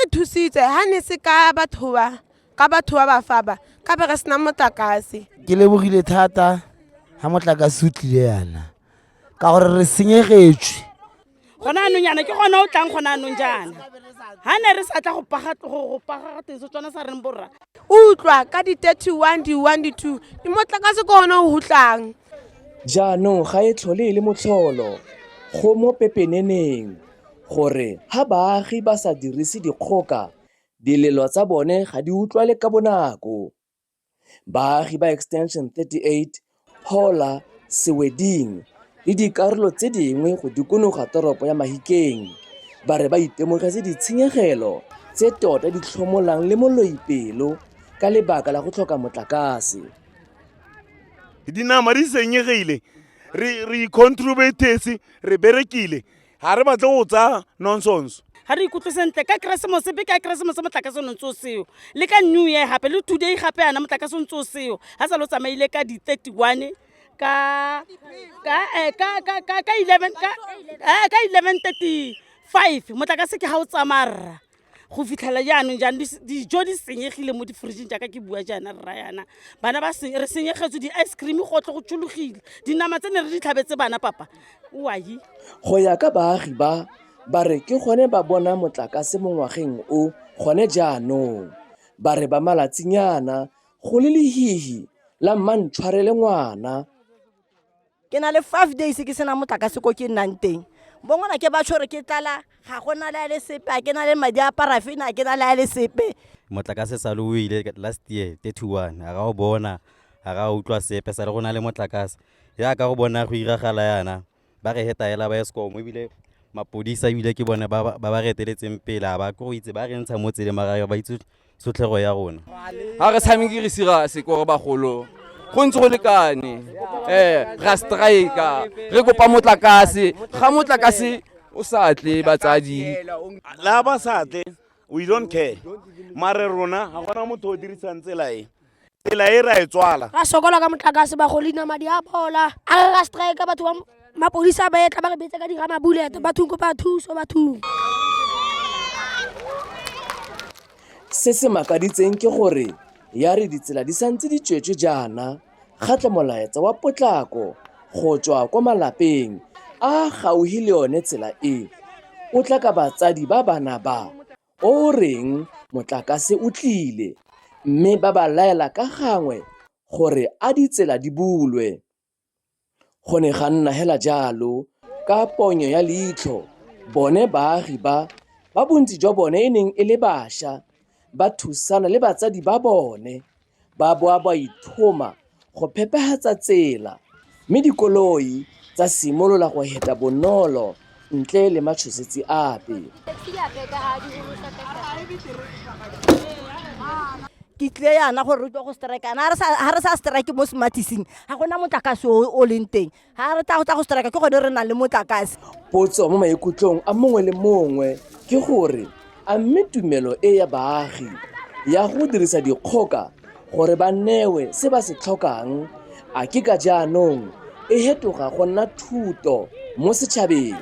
re thusitse ha ne se ka batho ba ba fa ba ka be re sena motlakase. Ke lebogile thata ha motlakase o tlile yana ka gore re senyegetswe. Gona anong yana ke gona o tlang gona anong jana ha ne re sa tla go pagagatesa tsona sa reng borra Utlwa ka di 31 di 1 di 2 di motlakase ke gona o hutlang. Jaanong ga e tlhole le motlholo go mo pepeneneng gore ha baagi ba sa dirise dikgoka dilelo tsa bone ga di utlwale ka bonako. Baagi ba Extension 38, Paula, Seweding le dikarolo tse dingwe go dikonoga toropo ya Mahikeng ba re ba itemogetse ditshenyegelo tse tota di tlhomolang le moloipelo ka lebaka la go tlhoka motlakase. Dinama di senyegile re contributetse re berekile ha re batle go tsa nonsense. ha re ikutlwe sentle ka Keresemose be ka Keresemose motlakase o ntse o seo le ka New Year hape le today hape ana motlakase o ntse o seo ha sa lo tsamaile ka di 31 ka 11:35 motlakase ke ha o tsamara go fitlhela jaanong jaanong dijo di senyegile mo di-fridgeng jaaka ke bua jaana rra yana bana re senyegetswe di-ice cream gotlhe go tšhologile dinama tse ne re di tlhabetse bana papa oai Go ya ka baagi ba re ke gone ba bona motlakase mo ngwageng o gone jaanong ba re ba malatsinyana go le lehihi la mmantshwarele ngwana. Ke na le 5 days ke sena motlakase ko ke nnang teng bongwana ke ba tshore ke tlala ga gona le sepe a ke na le madi a parafina a ke na le sepe. Motlakase sa lo ile last year 31 a ga o bona a ga utlwa sepe sa le gona le motlakase ya ka go bona go iragala yana ba re hetaela ba Eskom ebile mapodisa ebile ke bone ba reteletseng pele ba go itse ba re ntsha mo tsele mara ba itse sotlhego ya rona ha re tshameke re sira se go ba golo go ntse go lekane ra strike re kopa motlakase ga motlakase o sa tle batsadi La ba sa tle we don't care mare rona ga gona motho o dirisang tsela e ra e tswala ra sokola ka motlakase ba go lina madi a bola a re ra strike batho ba mapodisa ba etla ba re betse ka dirama bullet bathong ko ba thuso bathong. Se se makaditseng ke gore ya re ditsela di santse di tswetswe jaana gatle molaetsa wa potlako go tswa kwa malapeng a gauhi le yone tsela e o tla ka batsadi ba bana ba o reng motlakase o tlile mme ba ba laela ka gangwe gore a ditsela di bulwe. Go ne ga nna hela jalo ka ponyo ya leitlho bone baagi ba bontsi jwa bone e neng e le bašwa ba thusana le batsadi ba bone ba boa ba ithoma go phepagatsa tsela mme dikoloi tsa simolola go heta bonolo ntle le matshosetsi ape. Ke tle yana gore re tlo go strike ana ha re sa strike mo Smartising ha gona motlakase o leng teng ha re tla go strike ke gone re nang le motlakase. Potso mo maikutlong a mongwe le mongwe ke gore a mme tumelo e ya baagi ya go dirisa dikgoka gore ba newe se ba se tlhokang a ke ka jaanong e hetoga go nna thuto mo setšhabeng.